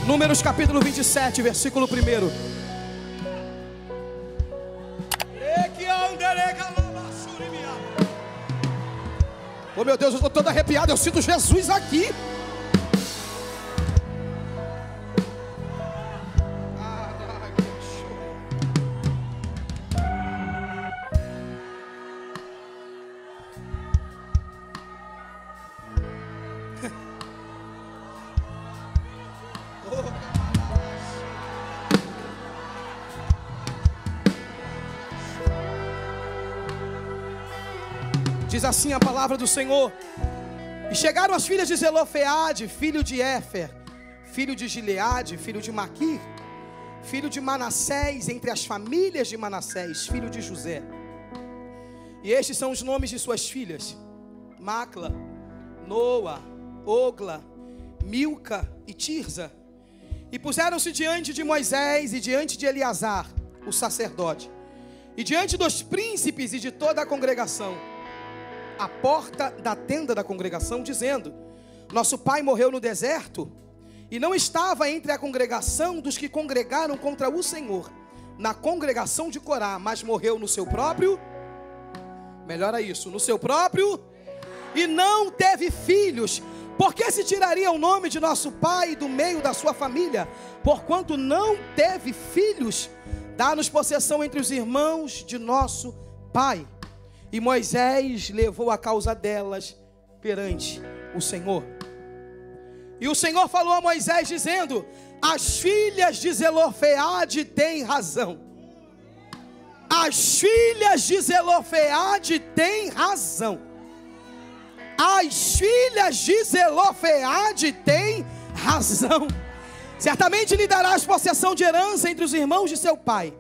Números capítulo 27, versículo 1. Oh meu Deus, eu estou todo arrepiado, eu sinto Jesus aqui. Diz assim a palavra do Senhor: e chegaram as filhas de Zelofeade, filho de Éfer, filho de Gileade, filho de Maquir, filho de Manassés, entre as famílias de Manassés, filho de José. E estes são os nomes de suas filhas: Macla, Noa, Ogla, Milca e Tirza. E puseram-se diante de Moisés e diante de Eleazar, o sacerdote, e diante dos príncipes e de toda a congregação, à porta da tenda da congregação, dizendo: nosso pai morreu no deserto e não estava entre a congregação dos que congregaram contra o Senhor, na congregação de Corá, mas morreu no seu próprio, melhora isso, no seu próprio, e não teve filhos. Por que se tiraria o nome de nosso pai do meio da sua família? Porquanto não teve filhos, dá-nos possessão entre os irmãos de nosso pai. E Moisés levou a causa delas perante o Senhor. E o Senhor falou a Moisés dizendo: as filhas de Zelofeade têm razão. As filhas de Zelofeade têm razão. As filhas de Zelofeade têm razão. Certamente lhe darás possessão de herança entre os irmãos de seu pai.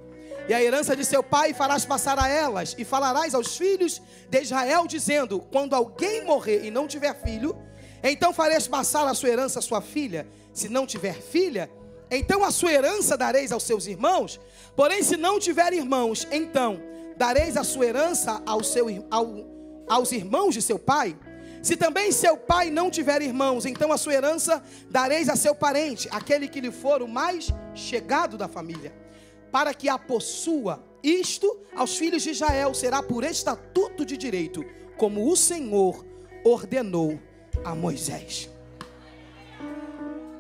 E a herança de seu pai farás passar a elas, e falarás aos filhos de Israel, dizendo: quando alguém morrer e não tiver filho, então fareis passar a sua herança à sua filha. Se não tiver filha, então a sua herança dareis aos seus irmãos. Porém, se não tiver irmãos, então dareis a sua herança aos irmãos de seu pai. Se também seu pai não tiver irmãos, então a sua herança dareis a seu parente, aquele que lhe for o mais chegado da família, para que a possua. Isto aos filhos de Israel será por estatuto de direito, como o Senhor ordenou a Moisés.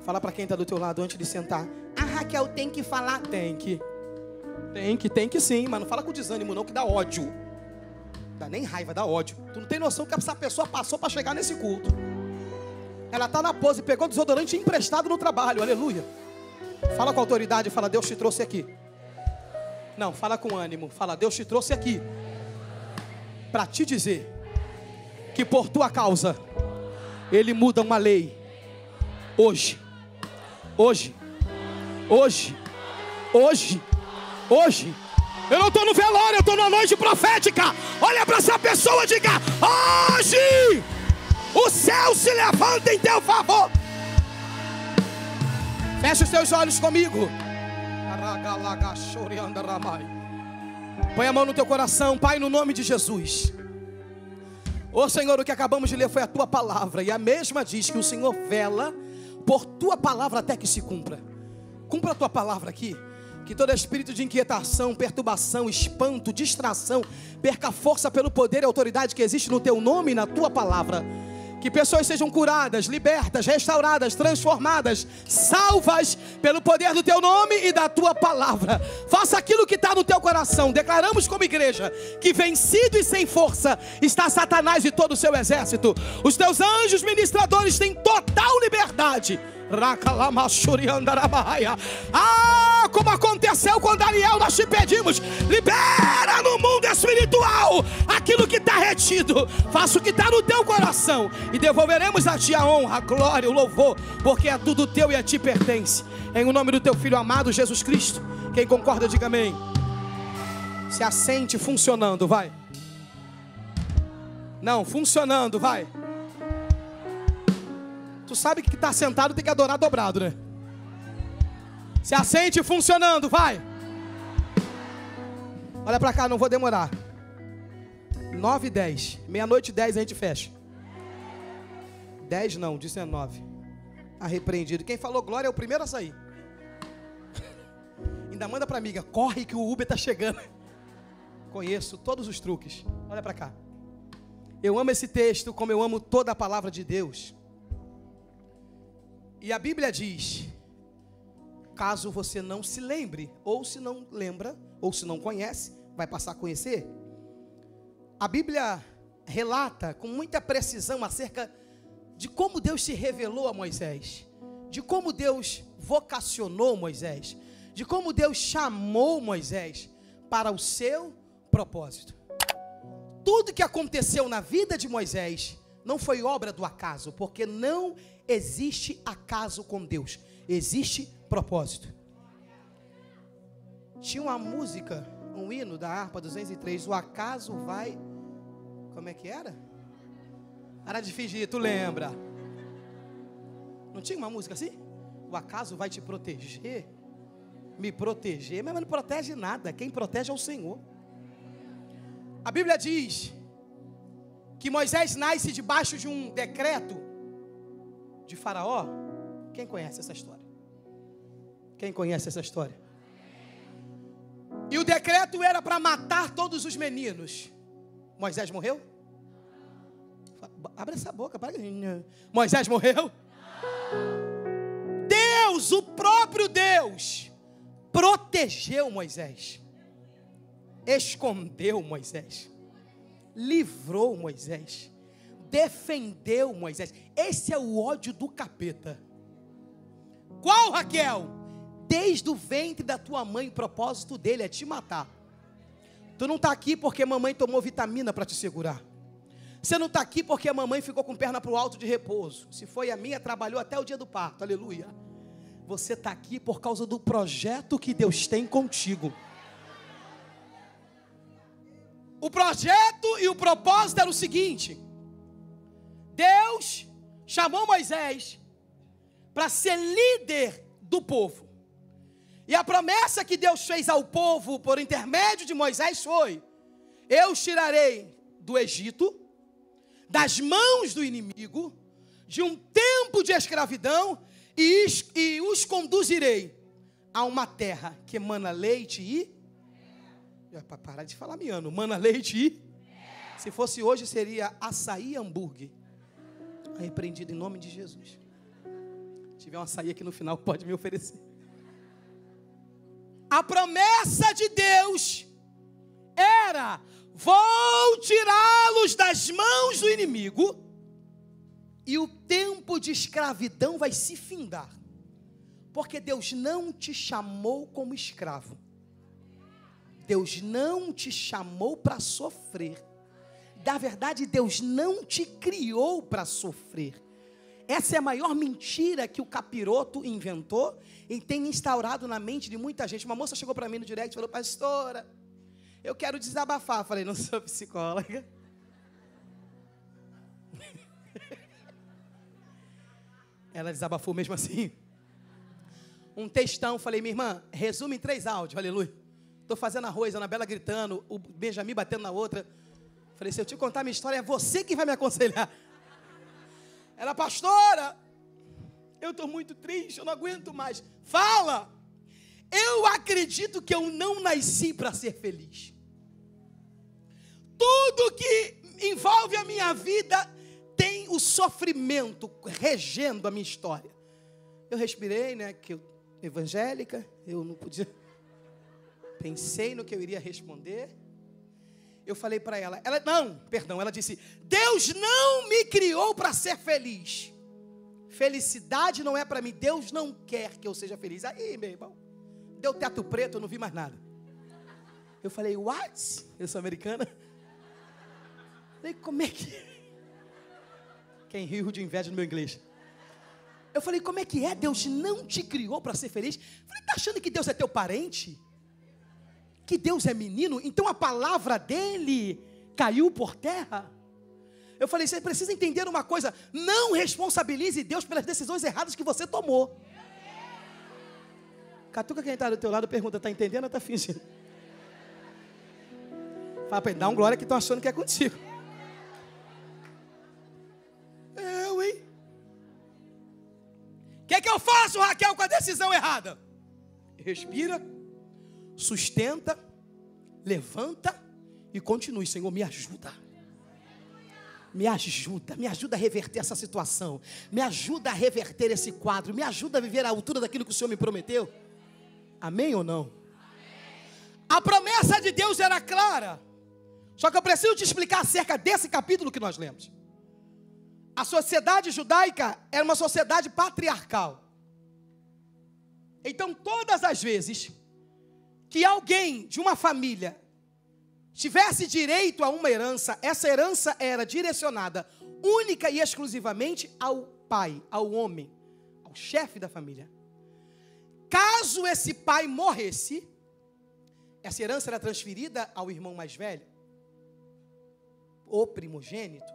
Fala para quem está do teu lado antes de sentar: a Raquel tem que falar? Tem que sim, mas não fala com desânimo não, que dá ódio. Dá nem raiva, dá ódio. Tu não tem noção que essa pessoa passou para chegar nesse culto. Ela está na pose, pegou desodorante emprestado no trabalho, aleluia. Fala com autoridade, fala: Deus te trouxe aqui. Não, fala com ânimo, fala: Deus te trouxe aqui para te dizer que por tua causa Ele muda uma lei. Hoje. Eu não estou no velório, eu estou na noite profética. Olha para essa pessoa e diga: hoje o céu se levanta em teu favor. Feche os teus olhos comigo. Põe a mão no teu coração. Pai, no nome de Jesus. Ô Senhor, o que acabamos de ler foi a tua palavra, e a mesma diz que o Senhor vela por tua palavra até que se cumpra. Cumpra a tua palavra aqui. Que todo espírito de inquietação, perturbação, espanto, distração perca força pelo poder e autoridade que existe no teu nome e na tua palavra. Que pessoas sejam curadas, libertas, restauradas, transformadas, salvas pelo poder do teu nome e da tua palavra. Faça aquilo que está no teu coração. Declaramos como igreja que vencido e sem força está Satanás e todo o seu exército. Os teus anjos ministradores têm total liberdade. Como aconteceu com Daniel, nós te pedimos: libera no mundo espiritual aquilo que está retido. Faça o que está no teu coração e devolveremos a ti a honra, a glória, o louvor, porque é tudo teu e a ti pertence. Em o nome do teu Filho amado Jesus Cristo. Quem concorda, diga amém. Se assente funcionando, vai. Não, funcionando, vai. Tu sabe que está sentado tem que adorar dobrado, né? Se assente funcionando, vai. Olha pra cá, não vou demorar. 9h10, meia-noite 10 a gente fecha. 10 não, 19. Tá repreendido. Quem falou glória é o primeiro a sair. Ainda manda pra amiga, corre que o Uber tá chegando. Conheço todos os truques. Olha pra cá. Eu amo esse texto como eu amo toda a palavra de Deus. E a Bíblia diz, caso você não se lembre, ou se não lembra, ou se não conhece, vai passar a conhecer. A Bíblia relata com muita precisão acerca de como Deus se revelou a Moisés, de como Deus vocacionou Moisés, de como Deus chamou Moisés para o seu propósito. Tudo que aconteceu na vida de Moisés não foi obra do acaso, porque não existe acaso com Deus, existe propósito. Tinha uma música, um hino da harpa 203, o acaso vai... Como é que era? Era de fingir, tu lembra? Não tinha uma música assim? O acaso vai te proteger, me proteger, mas não protege nada, quem protege é o Senhor. A Bíblia diz que Moisés nasce debaixo de um decreto de Faraó. Quem conhece essa história? Quem conhece essa história? E o decreto era para matar todos os meninos. Moisés morreu? Abre essa boca, para. Moisés morreu? Deus, o próprio Deus, protegeu Moisés, escondeu Moisés, livrou Moisés, defendeu Moisés. Esse é o ódio do capeta. Qual, Raquel? Desde o ventre da tua mãe, o propósito dele é te matar. Tu não está aqui porque mamãe tomou vitamina para te segurar. Você não está aqui porque a mamãe ficou com perna para o alto de repouso. Se foi a minha, trabalhou até o dia do parto, aleluia. Você está aqui por causa do projeto que Deus tem contigo. O projeto e o propósito era o seguinte: Deus chamou Moisés para ser líder do povo. E a promessa que Deus fez ao povo por intermédio de Moisés foi: eu os tirarei do Egito, das mãos do inimigo, de um tempo de escravidão, e os conduzirei a uma terra que emana leite e... Para parar de falar miano, mana leite e... Se fosse hoje seria açaí e hambúrguer. Repreendido em nome de Jesus. Se tiver um açaí aqui no final, pode me oferecer. A promessa de Deus era: vou tirá-los das mãos do inimigo, e o tempo de escravidão vai se findar, porque Deus não te chamou como escravo. Deus não te chamou para sofrer. Na verdade, Deus não te criou para sofrer. Essa é a maior mentira que o capiroto inventou e tem instaurado na mente de muita gente. Uma moça chegou para mim no direct e falou: pastora, eu quero desabafar. Eu falei: não sou psicóloga. Ela desabafou mesmo assim. Um textão, falei: minha irmã, resume em 3 áudios, aleluia. Estou fazendo arroz, a Anabela gritando, o Benjamin batendo na outra. Falei: se eu te contar a minha história, é você que vai me aconselhar. Ela: pastora, eu estou muito triste, eu não aguento mais. Fala! Eu acredito que eu não nasci para ser feliz. Tudo que envolve a minha vida tem o sofrimento regendo a minha história. Eu respirei, né, que eu, evangélica, eu não podia... Pensei no que eu iria responder. Eu falei para ela, ela disse: Deus não me criou para ser feliz. Felicidade não é para mim. Deus não quer que eu seja feliz. Aí, meu irmão, deu teto preto, eu não vi mais nada. Eu falei: what? Eu sou americana. Falei: como é que... Quem riu de inveja no meu inglês. Eu falei: como é que é? Deus não te criou para ser feliz? Eu falei: tá achando que Deus é teu parente? Que Deus é menino? Então a palavra dele caiu por terra? Eu falei: você precisa entender uma coisa: não responsabilize Deus pelas decisões erradas que você tomou. Catuca quem está do teu lado, pergunta, está entendendo ou está fingindo? Fala para ele, dá um glória que estão achando que é contigo. Eu, hein? O que eu faço, Raquel, com a decisão errada? Respira, sustenta, levanta e continue. Senhor, me ajuda. Me ajuda a reverter essa situação. Me ajuda a reverter esse quadro. Me ajuda a viver à altura daquilo que o Senhor me prometeu. Amém ou não? Amém. A promessa de Deus era clara. Só que eu preciso te explicar acerca desse capítulo que nós lemos. A sociedade judaica era uma sociedade patriarcal. Então, todas as vezes que alguém de uma família tivesse direito a uma herança, essa herança era direcionada única e exclusivamente ao pai, ao homem, ao chefe da família. Caso esse pai morresse, essa herança era transferida ao irmão mais velho, o primogênito.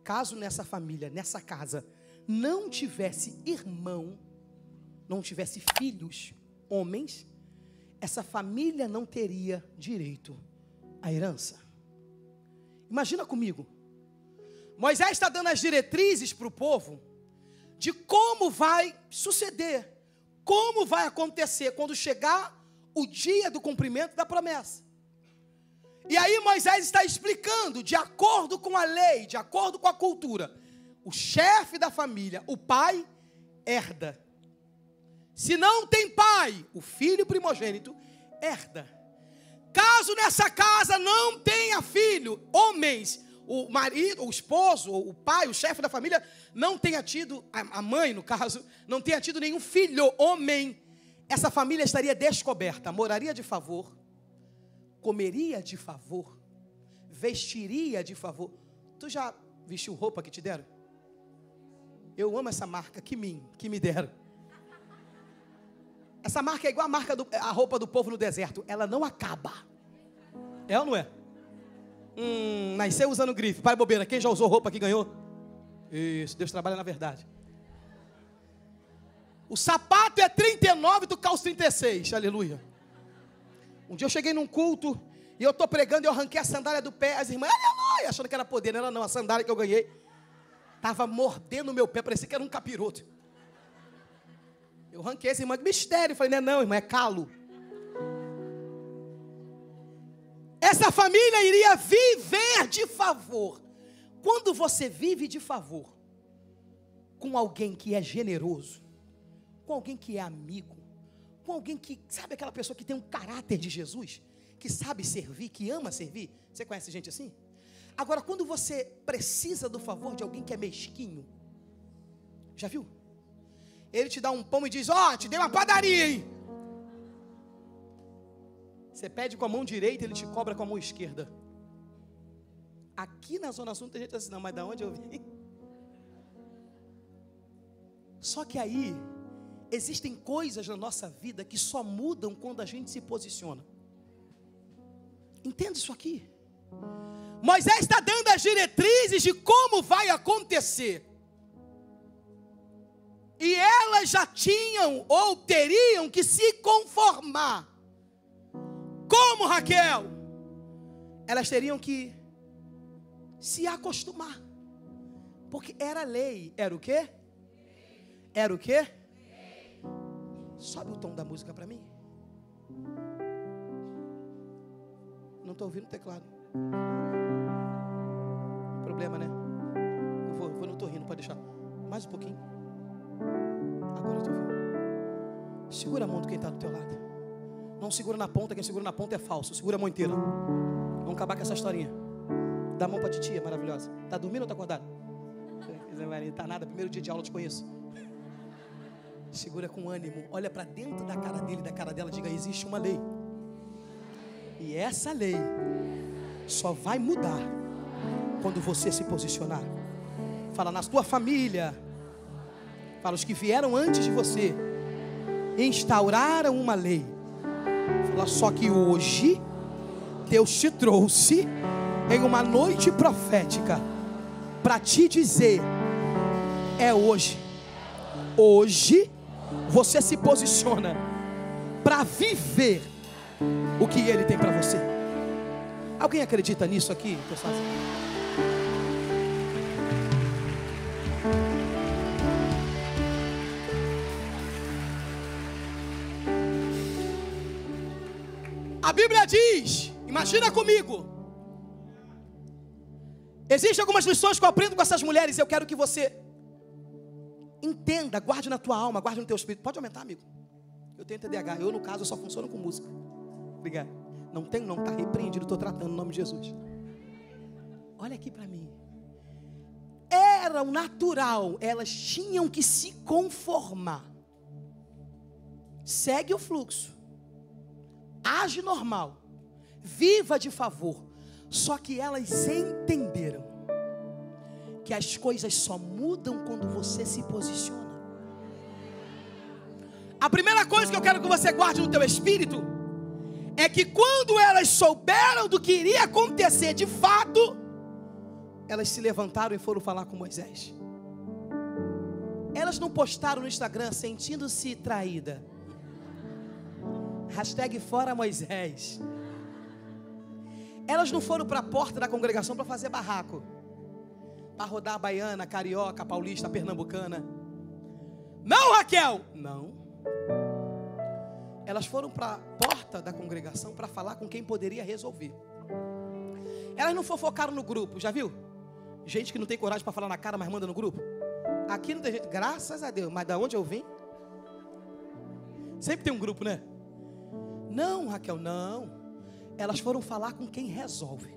Caso nessa família, nessa casa, não tivesse irmão, não tivesse filhos, homens, essa família não teria direito à herança. Imagina comigo, Moisés está dando as diretrizes para o povo, de como vai suceder, como vai acontecer quando chegar o dia do cumprimento da promessa. E aí Moisés está explicando, de acordo com a lei, de acordo com a cultura, o chefe da família, o pai, herda. Se não tem pai, o filho primogênito herda. Caso nessa casa não tenha filho, homens, o marido, o esposo, o pai, o chefe da família, não tenha tido, a mãe no caso, não tenha tido nenhum filho, homem, essa família estaria descoberta, moraria de favor, comeria de favor, vestiria de favor. Tu já vestiu roupa que te deram? Eu amo essa marca, que me deram. Essa marca é igual a roupa do povo no deserto. Ela não acaba. É ou não é? Nasceu usando grife. Pai bobeira, quem já usou roupa que ganhou? Isso, Deus trabalha na verdade. O sapato é 39, tu calça 36. Aleluia. Um dia eu cheguei num culto e eu estou pregando e eu arranquei a sandália do pé. As irmãs, aleluia, achando que era poder. Não era não, a sandália que eu ganhei estava mordendo o meu pé, parecia que era um capiroto. Eu ranquei essa irmã, que mistério. Eu falei, não, irmã, é calo. Essa família iria viver de favor. Quando você vive de favor com alguém que é generoso, com alguém que é amigo, com alguém que, sabe aquela pessoa que tem um caráter de Jesus, que sabe servir, que ama servir? Você conhece gente assim? Agora, quando você precisa do favor de alguém que é mesquinho, já viu? Ele te dá um pão e diz, te dei uma padaria aí. Você pede com a mão direita, ele te cobra com a mão esquerda. Aqui na Zona Sul tem gente assim, não, mas da onde eu vim? Só que aí, existem coisas na nossa vida que só mudam quando a gente se posiciona. Entenda isso aqui. Moisés está dando as diretrizes de como vai acontecer. E elas já tinham ou teriam que se conformar. Como, Raquel? Elas teriam que se acostumar. Porque era lei. Era o quê? Era o quê? Sobe o tom da música para mim. Não estou ouvindo o teclado. Problema, né? Eu não estou rindo, pode deixar. Mais um pouquinho. Agora eu estou ouvindo. Segura a mão de quem está do teu lado. Não segura na ponta, quem segura na ponta é falso. Segura a mão inteira. Vamos acabar com essa historinha. Dá a mão para a titia, maravilhosa. Está dormindo ou está acordada? Não está nada, primeiro dia de aula eu te conheço. Segura com ânimo, olha para dentro da cara dele, da cara dela, diga, existe uma lei. E essa lei só vai mudar quando você se posicionar. Fala, na tua família, fala, os que vieram antes de você instauraram uma lei. Fala, só que hoje Deus te trouxe em uma noite profética para te dizer, é hoje. Hoje você se posiciona para viver o que Ele tem para você. Alguém acredita nisso aqui? A Bíblia diz, imagina comigo, existem algumas lições que eu aprendo com essas mulheres. Eu quero que você entenda, guarde na tua alma, guarde no teu espírito. Pode aumentar, amigo. Eu tenho TDAH, eu no caso só funciono com música. Obrigado. Não tenho não, está repreendido, estou tratando no nome de Jesus. Olha aqui para mim. Era o natural, elas tinham que se conformar. Segue o fluxo. Age normal. Viva de favor. Só que elas entenderam que as coisas só mudam quando você se posiciona. A primeira coisa que eu quero que você guarde no teu espírito é que quando elas souberam do que iria acontecer de fato, elas se levantaram e foram falar com Moisés. Elas não postaram no Instagram sentindo-se traída. Hashtag fora Moisés. Elas não foram para a porta da congregação para fazer barraco, para rodar a baiana, carioca, paulista, pernambucana. Não, Raquel! Não. Elas foram para a porta da congregação para falar com quem poderia resolver. Elas não fofocaram no grupo, já viu? Gente que não tem coragem para falar na cara, mas manda no grupo. Aqui não tem gente, graças a Deus. Mas da onde eu vim? Sempre tem um grupo, né? Não, Raquel, não. Elas foram falar com quem resolve.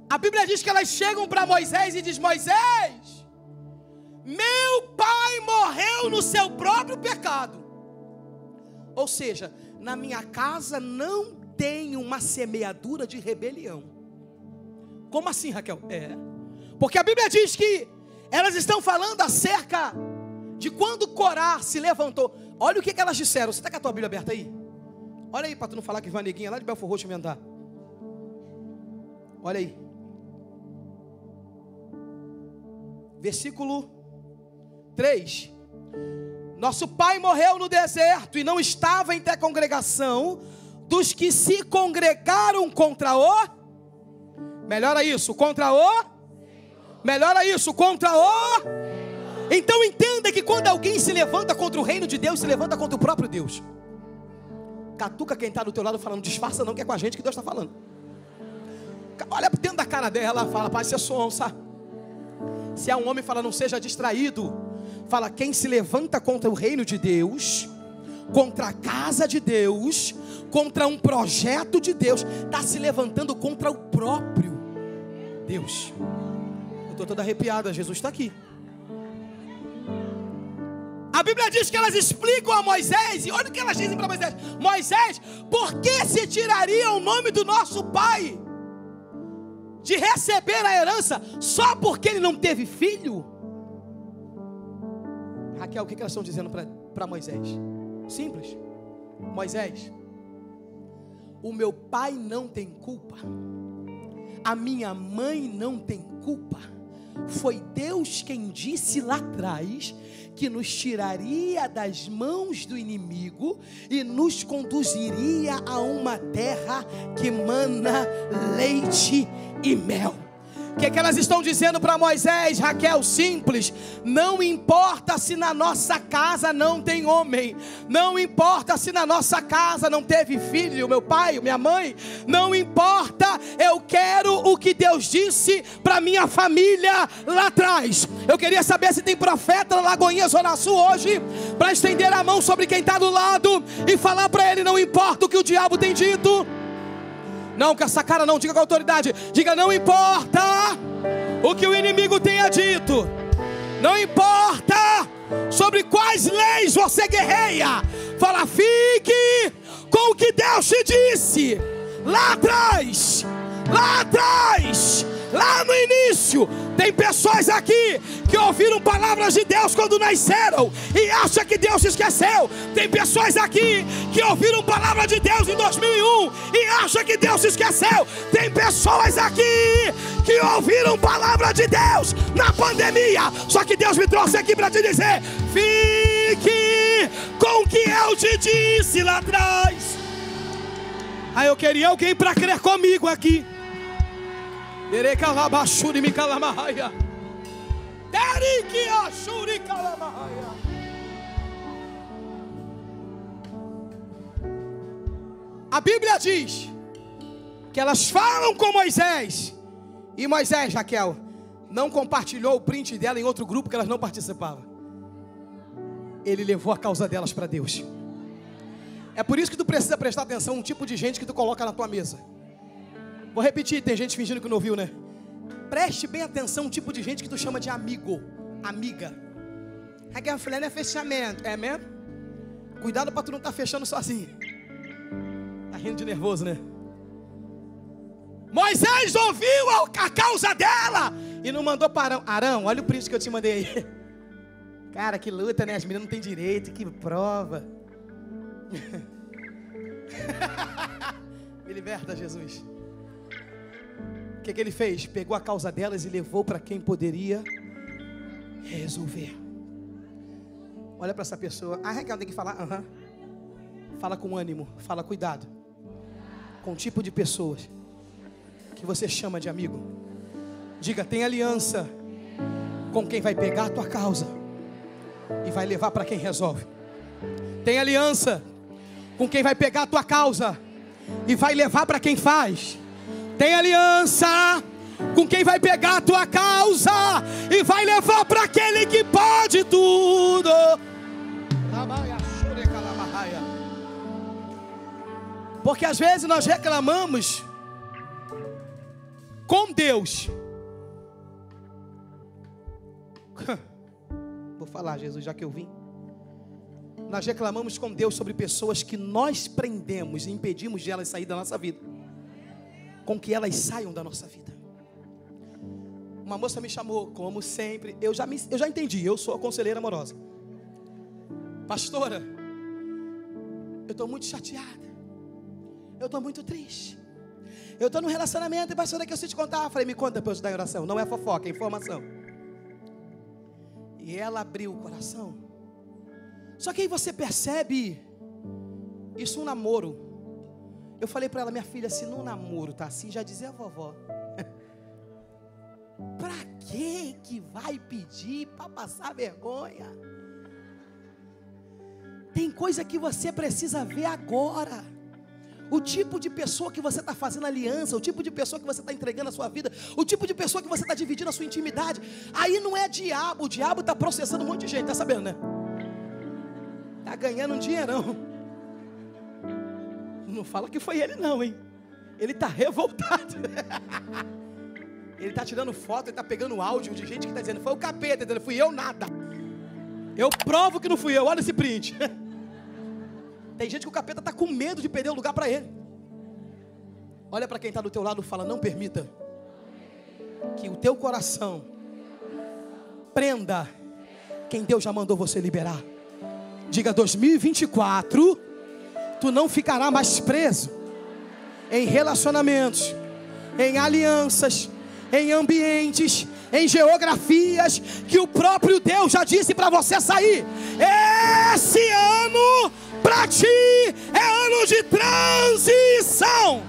A Bíblia diz que elas chegam para Moisés e diz: Moisés, meu pai morreu no seu próprio pecado. Ou seja, na minha casa não tem uma semeadura de rebelião. Como assim, Raquel? Porque a Bíblia diz que elas estão falando acerca de quando Corá se levantou. Olha o que elas disseram. Você está com a tua Bíblia aberta aí? Olha aí para tu não falar que vai neguinha lá de Belfor Roxo inventar. Olha aí. Versículo 3. Nosso pai morreu no deserto e não estava entre a congregação dos que se congregaram contra o... Melhora isso, contra o... Melhora isso, contra o... Então entenda que quando alguém se levanta contra o reino de Deus, se levanta contra o próprio Deus. Catuca quem está do teu lado falando: disfarça não, que é com a gente que Deus está falando. Olha dentro da cara dela, fala: paz, você é sonsa. Se é um homem, fala: não seja distraído. Fala: quem se levanta contra o reino de Deus, contra a casa de Deus, contra um projeto de Deus, está se levantando contra o próprio Deus. Eu estou toda arrepiada, Jesus está aqui. A Bíblia diz que elas explicam a Moisés, e olha o que elas dizem para Moisés: Moisés, por que se tiraria o nome do nosso pai de receber a herança só porque ele não teve filho? Raquel, o que elas estão dizendo para Moisés? Simples. Moisés, o meu pai não tem culpa, a minha mãe não tem culpa. Foi Deus quem disse lá atrás que nos tiraria das mãos do inimigo e nos conduziria a uma terra que mana leite e mel. O que elas estão dizendo para Moisés, Raquel? Simples: não importa se na nossa casa não tem homem, não importa se na nossa casa não teve filho, meu pai, minha mãe, não importa, eu quero o que Deus disse para minha família lá atrás. Eu queria saber se tem profeta na Lagoinha Zona Sul hoje, para estender a mão sobre quem está do lado e falar para ele: não importa o que o diabo tem dito. Não, com essa cara não, diga com autoridade. Diga: não importa o que o inimigo tenha dito, não importa sobre quais leis você guerreia. Fala: fique com o que Deus te disse lá atrás, lá atrás, lá no início. Tem pessoas aqui que ouviram palavras de Deus quando nasceram e acham que Deus se esqueceu. Tem pessoas aqui que ouviram palavra de Deus em 2001 e acham que Deus se esqueceu. Tem pessoas aqui que ouviram palavra de Deus na pandemia, só que Deus me trouxe aqui para te dizer: filho, fique com o que eu te disse lá atrás. Aí eu queria alguém para crer comigo aqui. A Bíblia diz que elas falam com Moisés. E Moisés, Raquel, não compartilhou o print dela em outro grupo que elas não participavam. Ele levou a causa delas para Deus. É por isso que tu precisa prestar atenção um tipo de gente que tu coloca na tua mesa. Vou repetir, tem gente fingindo que não ouviu, né? Preste bem atenção um tipo de gente que tu chama de amigo, amiga. Raquel, fulano é fechamento, é mesmo? Cuidado para tu não estar fechando sozinho. Tá rindo de nervoso, né? Moisés ouviu a causa dela e não mandou para Arão. Arão, olha o print que eu te mandei aí. Cara, que luta, né? As meninas não têm direito, que prova. Me liberta, Jesus. O que ele fez? Pegou a causa delas e levou para quem poderia resolver. Olha para essa pessoa. Ah, Raquel, tem que falar. Fala com ânimo, fala cuidado com o tipo de pessoas que você chama de amigo. Diga, tem aliança com quem vai pegar a tua causa e vai levar para quem resolve. Tem aliança com quem vai pegar a tua causa e vai levar para quem faz. Tem aliança com quem vai pegar a tua causa e vai levar para aquele que pode tudo. Porque às vezes nós reclamamos com Deus. Vou falar, Jesus, já que eu vim. Nós reclamamos com Deus sobre pessoas que nós prendemos e impedimos de elas sair da nossa vida, com que elas saiam da nossa vida. Uma moça me chamou, como sempre. Eu já entendi, eu sou a conselheira amorosa. Pastora, eu estou muito chateada, eu estou muito triste, eu estou num relacionamento. E pastora, que eu sei te contar. Eu falei, me conta para eu ajudar em oração. Não é fofoca, é informação. E ela abriu o coração. Só que aí você percebe isso, um namoro. Eu falei para ela, minha filha, se num namoro tá assim, já dizia a vovó, pra que vai pedir para passar vergonha? Tem coisa que você precisa ver agora. O tipo de pessoa que você está fazendo aliança, o tipo de pessoa que você está entregando a sua vida, o tipo de pessoa que você está dividindo a sua intimidade. Aí não é diabo, o diabo está processando um monte de gente, tá sabendo, né? Está ganhando um dinheirão. Não fala que foi ele não, hein? Ele está revoltado. Ele está tirando foto, ele está pegando áudio de gente que está dizendo, foi o capeta, entendeu? Fui eu nada. Eu provo que não fui eu, olha esse print. Tem gente que o capeta está com medo de perder o lugar para ele. Olha para quem está do teu lado e fala, não permita que o teu coração prenda quem Deus já mandou você liberar. Diga, 2024, tu não ficará mais preso em relacionamentos, em alianças, em ambientes, em geografias que o próprio Deus já disse para você sair. Esse ano para ti é ano de transição.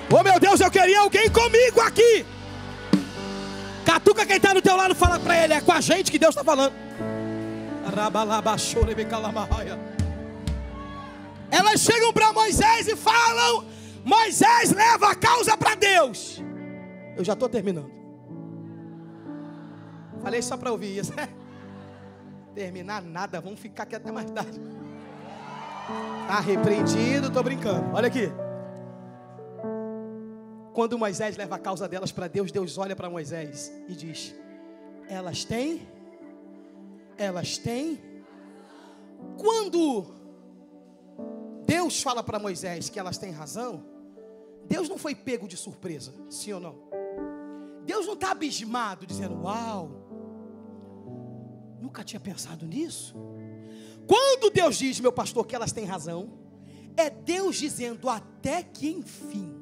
Oh meu Deus, eu queria alguém comigo aqui. Catuca quem está do teu lado, fala para ele, é com a gente que Deus está falando. Elas chegam para Moisés e falam, Moisés leva a causa para Deus. Eu já estou terminando. Falei só para ouvir isso. Terminar nada, vamos ficar aqui até mais tarde. Está repreendido, estou brincando. Olha aqui. Quando Moisés leva a causa delas para Deus, Deus olha para Moisés e diz, elas têm. Quando Deus fala para Moisés que elas têm razão, Deus não foi pego de surpresa, sim ou não? Deus não está abismado, dizendo, uau, nunca tinha pensado nisso. Quando Deus diz, meu pastor, que elas têm razão, é Deus dizendo, até que enfim,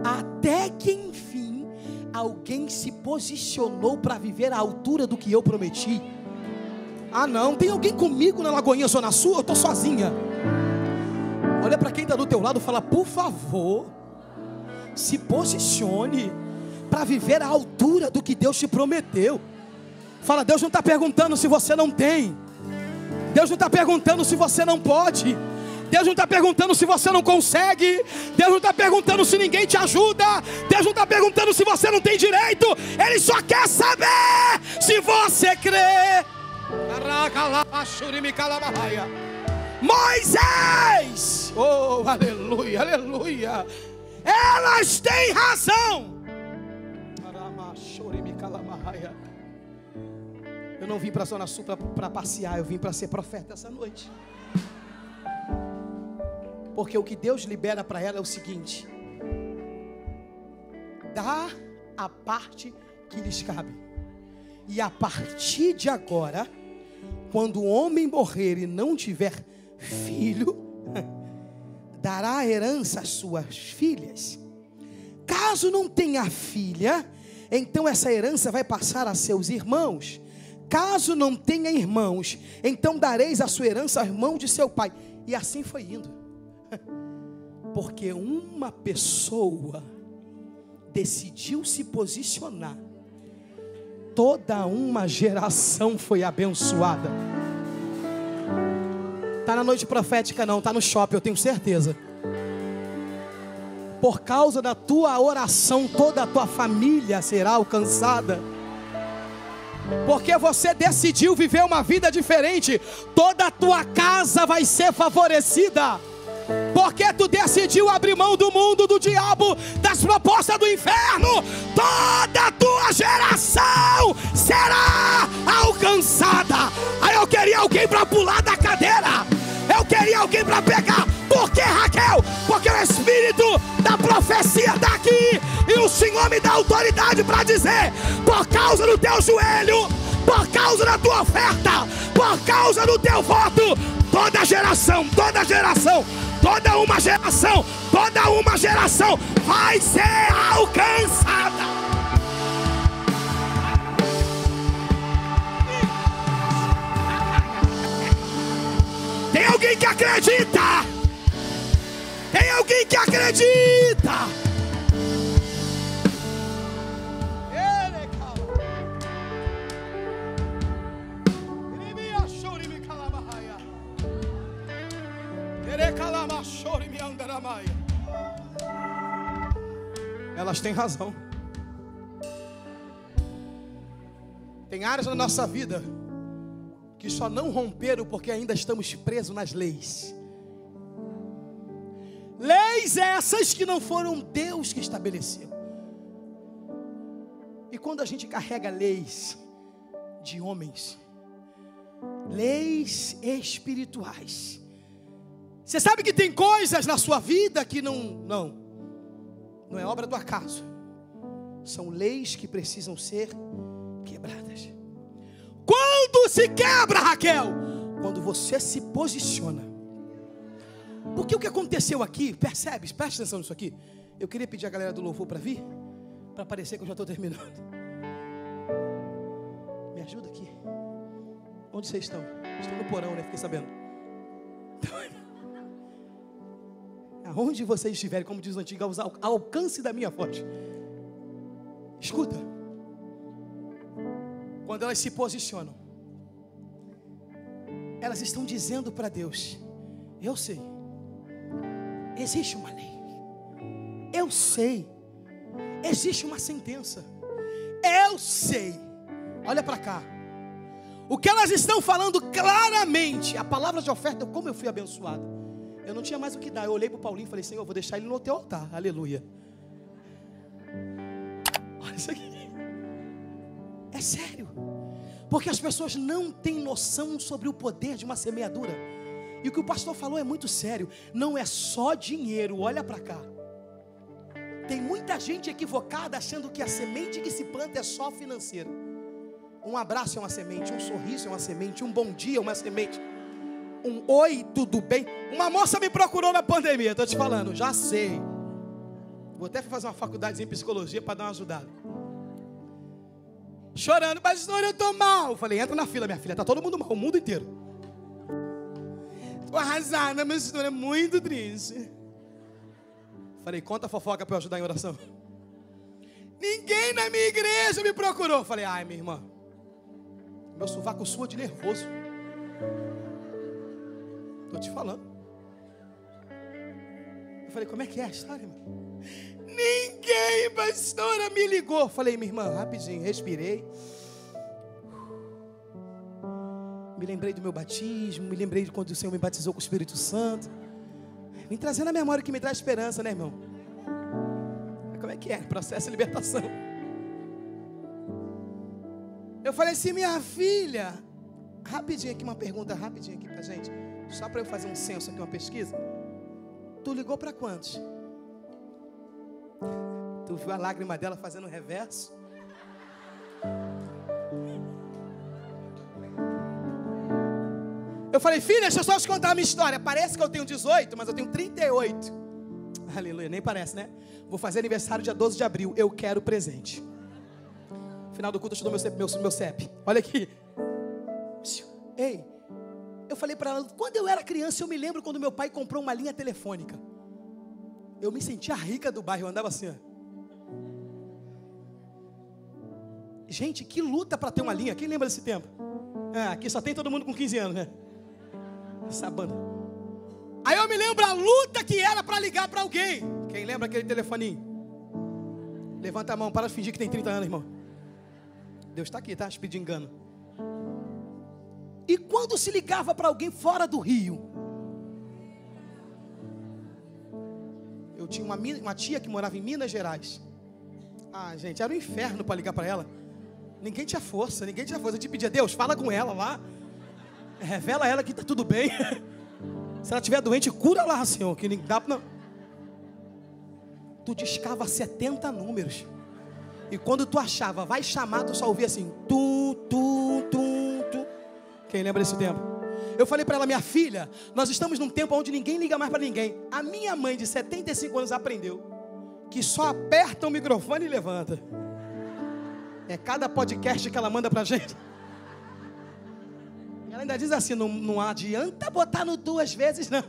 até que enfim, Alguém se posicionou para viver à altura do que eu prometi. Ah não, tem alguém comigo na Lagoinha Zona Sul? Eu estou sozinha. Olha para quem está do teu lado e fala: por favor, se posicione para viver à altura do que Deus te prometeu. Fala: Deus não está perguntando se você não tem. Deus não está perguntando se você não pode. Deus não está perguntando se você não consegue. Deus não está perguntando se ninguém te ajuda. Deus não está perguntando se você não tem direito. Ele só quer saber se você crê. Moisés, oh aleluia, aleluia, elas têm razão. Eu não vim para a Zona Sul para passear, eu vim para ser profeta essa noite. Porque o que Deus libera para ela é o seguinte: dá a parte que lhes cabe. E a partir de agora, quando o homem morrer e não tiver filho, dará a herança às suas filhas. Caso não tenha filha, então essa herança vai passar a seus irmãos. Caso não tenha irmãos, então dareis a sua herança ao irmão de seu pai. E assim foi indo. Porque uma pessoa decidiu se posicionar, toda uma geração foi abençoada. Está na noite profética não, está no shopping, eu tenho certeza. Por causa da tua oração, toda a tua família será alcançada. Porque você decidiu viver uma vida diferente, toda a tua casa vai ser favorecida. Porque tu decidiu abrir mão do mundo, do diabo, das propostas do inferno, toda a tua geração será alcançada. Aí eu queria alguém para pular da cadeira, eu queria alguém para pegar. Por que, Raquel? Porque o Espírito da profecia está aqui, e o Senhor me dá autoridade para dizer: por causa do teu joelho, por causa da tua oferta, por causa do teu voto, toda uma geração vai ser alcançada. Tem alguém que acredita? Tem alguém que acredita? Elas têm razão. Tem áreas da nossa vida que só não romperam porque ainda estamos presos nas leis. Leis essas que não foram Deus que estabeleceu. E quando a gente carrega leis de homens, leis espirituais, você sabe que tem coisas na sua vida que não é obra do acaso. São leis que precisam ser quebradas. Quando se quebra, Raquel? Quando você se posiciona. Porque o que aconteceu aqui, percebe? Presta atenção nisso aqui. Eu queria pedir a galera do louvor para vir, para parecer que eu já estou terminando. Me ajuda aqui. Onde vocês estão? Estão no porão, né? Fiquei sabendo. Aonde vocês estiverem, como diz o antigo, ao alcance da minha voz. Escuta. Quando elas se posicionam, elas estão dizendo para Deus: eu sei, existe uma lei, eu sei, existe uma sentença, eu sei. Olha para cá. O que elas estão falando claramente, a palavra de oferta, como eu fui abençoado. Eu não tinha mais o que dar. Eu olhei para o Paulinho e falei: Senhor, eu vou deixar ele no teu altar. Aleluia. Olha isso aqui. É sério. Porque as pessoas não têm noção sobre o poder de uma semeadura. E o que o pastor falou é muito sério. Não é só dinheiro. Olha para cá. Tem muita gente equivocada achando que a semente que se planta é só financeira. Um abraço é uma semente, um sorriso é uma semente, um bom dia é uma semente, um oi, tudo bem. Uma moça me procurou na pandemia, estou te falando, já sei. Vou até fazer uma faculdade em psicologia para dar uma ajudada. Chorando, pastor, eu tô mal. Eu falei, entra na fila, minha filha, tá todo mundo mal, o mundo inteiro. Tô arrasada, minha história é muito triste. Falei, conta a fofoca para eu ajudar em oração. Ninguém na minha igreja me procurou. Falei, ai, minha irmã, meu sovaco sua de nervoso. Tô te falando. Eu falei, como é que é a história, irmão? Ninguém, pastora, me ligou. Falei, minha irmã, rapidinho, respirei. Me lembrei do meu batismo, me lembrei de quando o Senhor me batizou com o Espírito Santo. Vim trazendo a memória que me traz esperança, né, irmão? Como é que é? Processo de libertação. Eu falei assim, minha filha, rapidinho aqui, uma pergunta rapidinho aqui pra gente. Só para eu fazer um censo aqui, uma pesquisa. Tu ligou para quantos? Tu viu a lágrima dela fazendo reverso? Eu falei, filha, deixa eu só te contar a minha história. Parece que eu tenho 18, mas eu tenho 38. Aleluia, nem parece, né? Vou fazer aniversário dia 12 de abril. Eu quero presente. Final do culto eu te dou meu CEP. Olha aqui. Ei, eu falei para ela, quando eu era criança, eu me lembro quando meu pai comprou uma linha telefônica. Eu me sentia rica do bairro, eu andava assim, ó. Gente, que luta para ter uma linha. Quem lembra desse tempo? Aqui só tem todo mundo com 15 anos, né? Essa banda. Aí eu me lembro a luta que era para ligar para alguém. Quem lembra aquele telefoninho? Levanta a mão, para de fingir que tem 30 anos, irmão. Deus está aqui, tá? Te pedindo engano. E quando se ligava para alguém fora do Rio? Eu tinha uma tia que morava em Minas Gerais. Gente, era um inferno para ligar para ela. Ninguém tinha força. Eu te pedia, Deus, fala com ela lá. Revela a ela que está tudo bem. Se ela estiver doente, cura lá, Senhor. Que nem dá, não. Tu discava 70 números. E quando tu achava, vai chamar, tu só ouvia assim. Tu. Quem lembra desse tempo? Eu falei para ela, minha filha, nós estamos num tempo onde ninguém liga mais para ninguém. A minha mãe de 75 anos aprendeu que só aperta o microfone e levanta. É cada podcast que ela manda pra gente. Ela ainda diz assim, não adianta botar no 2 vezes, não.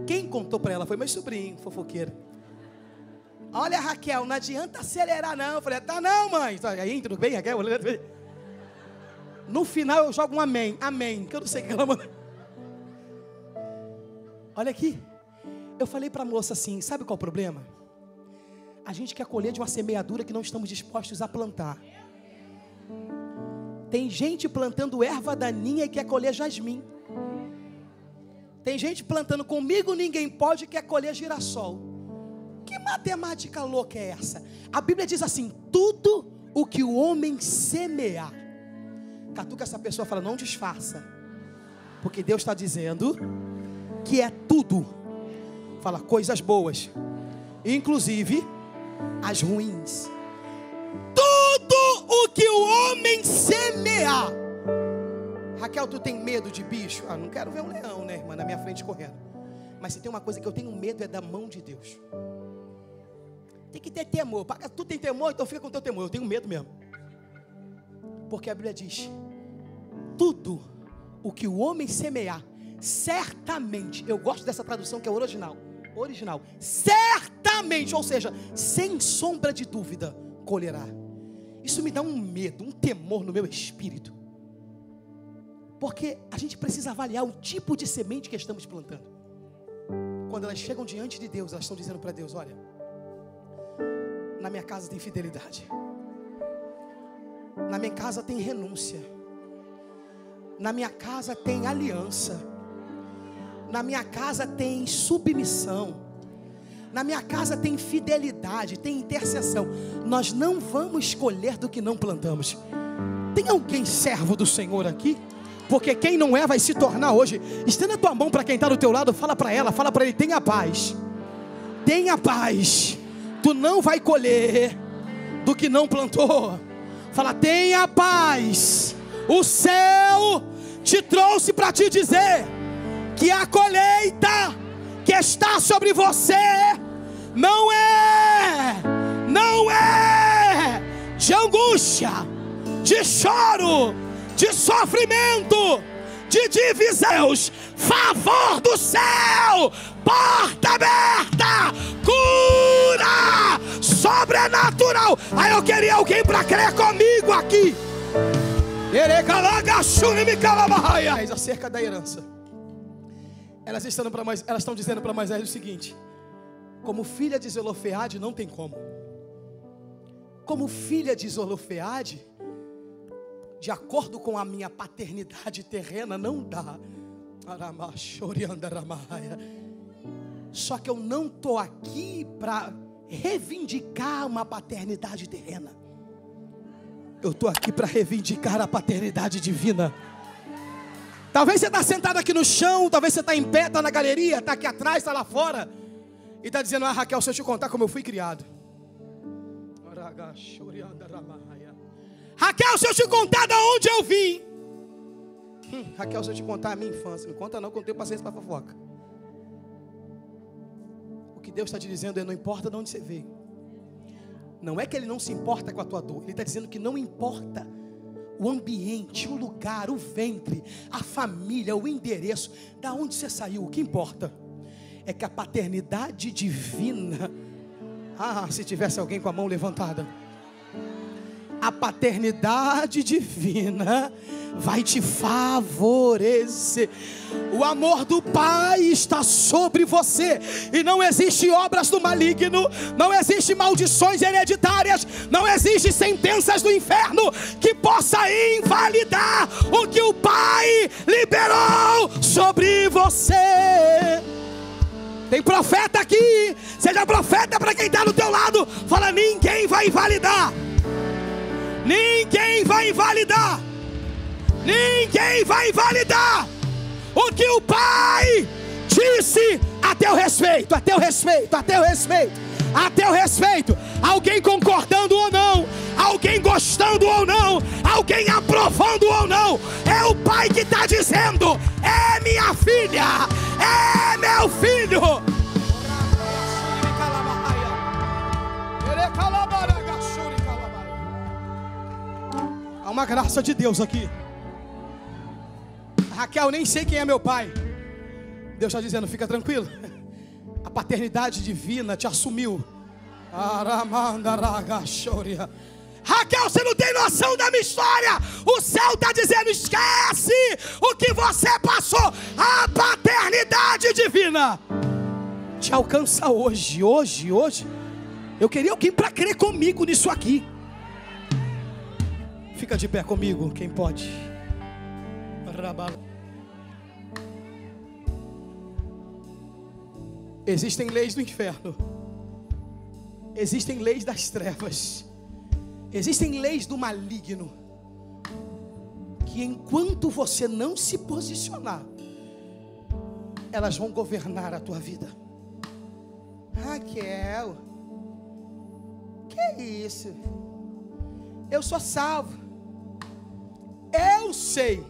Quem contou para ela foi meu sobrinho, fofoqueiro. Olha, Raquel, não adianta acelerar, não. Eu falei, tá não, mãe. Aí, tudo bem, Raquel? No final eu jogo um amém, que eu não sei o que ela manda. Olha aqui. Eu falei para a moça assim, sabe qual é o problema? A gente quer colher de uma semeadura que não estamos dispostos a plantar. Tem gente plantando erva daninha e quer colher jasmim. Tem gente plantando comigo ninguém pode e quer colher girassol. Que matemática louca é essa? A Bíblia diz assim, tudo o que o homem semear. Catuca essa pessoa, fala, não disfarça. Porque Deus está dizendo que é tudo. Fala, coisas boas. Inclusive as ruins. Tudo o que o homem semear. Raquel, tu tem medo de bicho? Não quero ver um leão, né, irmã, na minha frente correndo. Mas se tem uma coisa que eu tenho medo é da mão de Deus. Tem que ter temor. Tu tem temor, então fica com teu temor. Eu tenho medo mesmo. Porque a Bíblia diz, tudo o que o homem semear, certamente, eu gosto dessa tradução que é original, certamente, ou seja, sem sombra de dúvida, colherá. Isso me dá um medo, um temor no meu espírito. Porque a gente precisa avaliar o tipo de semente que estamos plantando. Quando elas chegam diante de Deus, elas estão dizendo para Deus, olha, na minha casa tem fidelidade. Na minha casa tem renúncia. Na minha casa tem aliança. Na minha casa tem submissão. Na minha casa tem fidelidade, tem intercessão. Nós não vamos escolher do que não plantamos. Tem alguém servo do Senhor aqui? Porque quem não é vai se tornar hoje. Estenda a tua mão para quem está do teu lado. Fala para ela, fala para ele, tenha paz. Tenha paz. Tu não vai colher do que não plantou. Fala, tenha paz. O céu te trouxe para te dizer que a colheita que está sobre você não é de angústia, de choro, de sofrimento, de divisões, favor do céu, porta aberta, cura sobrenatural. Aí eu queria alguém para crer comigo aqui. Acerca da herança, elas estão dizendo para Moisés o seguinte: como filha de Zelofeade não tem como. Como filha de Zelofeade, de acordo com a minha paternidade terrena, não dá. Só que eu não estou aqui para reivindicar uma paternidade terrena. Eu estou aqui para reivindicar a paternidade divina. Talvez você está sentado aqui no chão, talvez você está em pé, está na galeria, está aqui atrás, está lá fora, e está dizendo: Raquel, se eu te contar como eu fui criado. Raquel, se eu te contar de onde eu vim. Raquel, se eu te contar a minha infância. Não conta não, que eu não tenho paciência para fofoca. O que Deus está te dizendo é: não importa de onde você veio. Não é que Ele não se importa com a tua dor. Ele está dizendo que não importa o ambiente, o lugar, o ventre, a família, o endereço, da onde você saiu. O que importa é que a paternidade divina... se tivesse alguém com a mão levantada. A paternidade divina vai te favorecer. O amor do Pai está sobre você. E não existe obras do maligno, não existe maldições hereditárias, não existe sentenças do inferno que possa invalidar o que o Pai liberou sobre você. Tem profeta aqui. Seja profeta para quem está do teu lado. Fala: ninguém vai invalidar. Ninguém vai invalidar. Ninguém vai invalidar o que o Pai disse a teu respeito. A teu respeito, a teu respeito, a teu respeito. Alguém concordando ou não, alguém gostando ou não, alguém aprovando ou não, é o Pai que está dizendo: é minha filha, é meu filho. Há uma graça de Deus aqui. Raquel, nem sei quem é meu pai. Deus está dizendo: fica tranquilo, a paternidade divina te assumiu. Raquel, você não tem noção da minha história. O céu está dizendo: esquece o que você passou. A paternidade divina te alcança hoje. Eu queria alguém para crer comigo nisso aqui. Fica de pé comigo, quem pode. Existem leis do inferno, existem leis das trevas, existem leis do maligno, que enquanto você não se posicionar, elas vão governar a tua vida. Raquel, que é isso? Eu sou salvo. Eu sei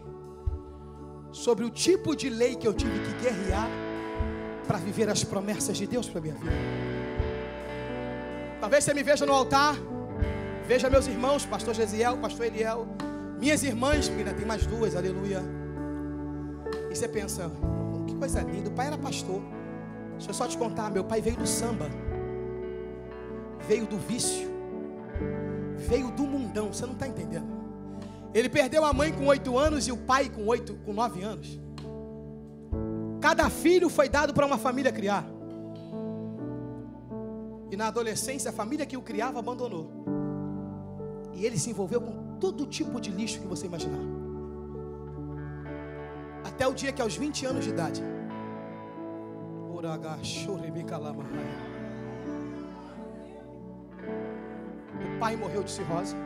sobre o tipo de lei que eu tive que guerrear para viver as promessas de Deus para a minha vida. Talvez você me veja no altar, veja meus irmãos, pastor Gesiel, pastor Eliel, minhas irmãs, porque ainda tem mais duas, aleluia. E você pensa: que coisa linda, o pai era pastor. Deixa eu só te contar, meu pai veio do samba, veio do vício, veio do mundão, você não está entendendo. Ele perdeu a mãe com 8 anos e o pai com 9 anos. Cada filho foi dado para uma família criar. E na adolescência, a família que o criava abandonou. E ele se envolveu com todo tipo de lixo que você imaginar. Até o dia que, aos 20 anos de idade, o pai morreu de cirrose,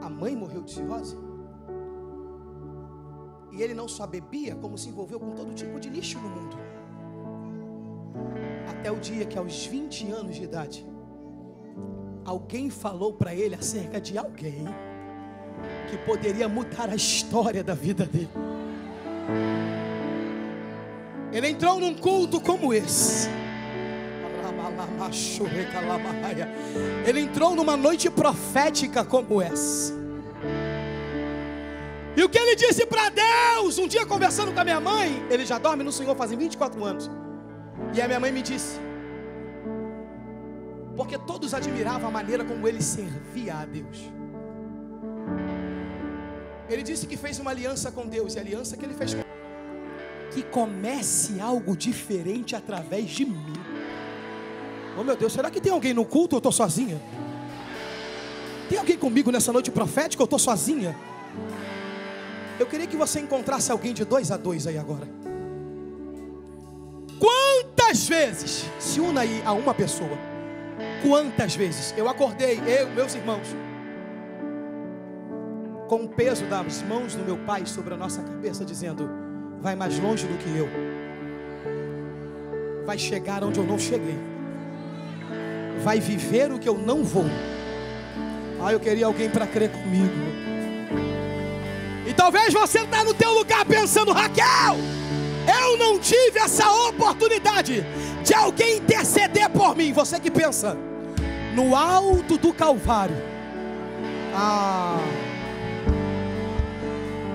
a mãe morreu de cirrose, e ele não só bebia, como se envolveu com todo tipo de lixo no mundo. Até o dia que, aos 20 anos de idade, alguém falou para ele acerca de alguém que poderia mudar a história da vida dele. Ele entrou num culto como esse. Ele entrou numa noite profética como essa. E o que ele disse para Deus? Um dia conversando com a minha mãe, ele já dorme no Senhor fazem 24 anos. E a minha mãe me disse, porque todos admiravam a maneira como ele servia a Deus. Ele disse que fez uma aliança com Deus. E a aliança que ele fez com que comece algo diferente através de mim. Oh meu Deus, será que tem alguém no culto ou eu estou sozinha? Tem alguém comigo nessa noite profética ou eu estou sozinha? Eu queria que você encontrasse alguém de 2 a 2 aí agora. Quantas vezes, se una aí a uma pessoa, quantas vezes eu acordei, eu, meus irmãos, com o peso das mãos do meu pai sobre a nossa cabeça, dizendo, vai mais longe do que eu, vai chegar onde eu não cheguei, vai viver o que eu não vou. Eu queria alguém para crer comigo. E talvez você está no teu lugar pensando, Raquel, eu não tive essa oportunidade de alguém interceder por mim. Você que pensa no alto do Calvário,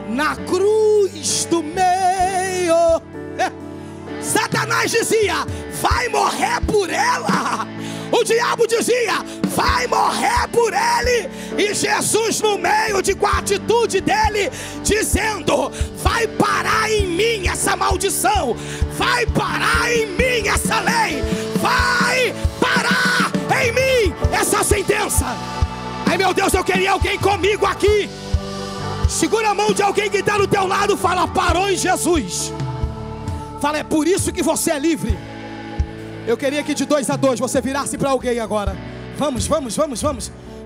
na cruz do meio, Satanás dizia, vai morrer por ela. O diabo dizia, vai morrer por ele. E Jesus no meio com a atitude dele, dizendo, vai parar em mim essa maldição, vai parar em mim essa lei, vai parar em mim essa sentença. Ai meu Deus, eu queria alguém comigo aqui. Segura a mão de alguém que está do teu lado, fala, parou em Jesus. Fala, é por isso que você é livre. Eu queria que de 2 a 2 você virasse para alguém agora. Vamos.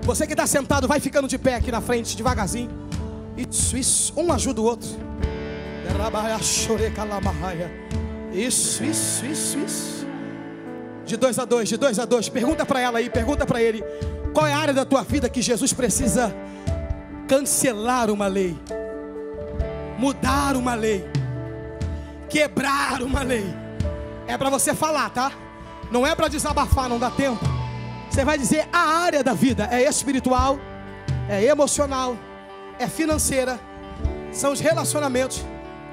Você que está sentado, vai ficando de pé aqui na frente, devagarzinho. Isso. Um ajuda o outro. Isso. De 2 a 2. Pergunta para ela aí, pergunta para ele. Qual é a área da tua vida que Jesus precisa cancelar uma lei, mudar uma lei, quebrar uma lei? É para você falar, tá? Não é para desabafar, não dá tempo. Você vai dizer a área da vida. É espiritual, é emocional, é financeira, são os relacionamentos.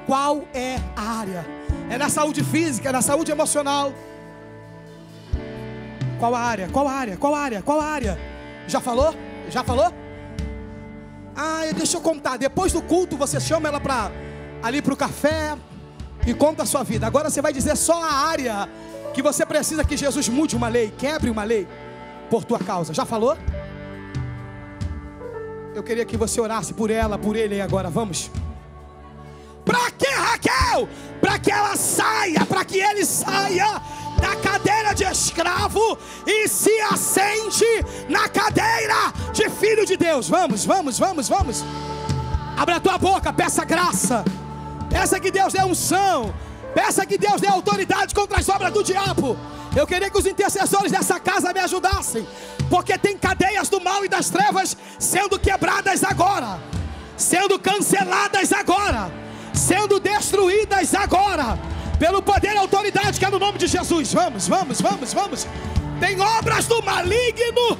Qual é a área? É na saúde física, é na saúde emocional. Qual a área? Qual a área? Já falou? Deixa eu contar. Depois do culto você chama ela ali para o café e conta a sua vida. Agora você vai dizer só a área que você precisa que Jesus mude uma lei, quebre uma lei por tua causa. Já falou? Eu queria que você orasse por ela, por ele aí agora. Vamos. Para que, Raquel? Para que ela saia, para que ele saia da cadeira de escravo e se assente na cadeira de filho de Deus. Vamos. Abra a tua boca, peça graça. Peça que Deus dê unção. Peça que Deus dê autoridade contra as obras do diabo. Eu queria que os intercessores dessa casa me ajudassem, porque tem cadeias do mal e das trevas sendo quebradas agora, sendo canceladas agora, sendo destruídas agora, pelo poder e autoridade que é no nome de Jesus. Vamos. Tem obras do maligno.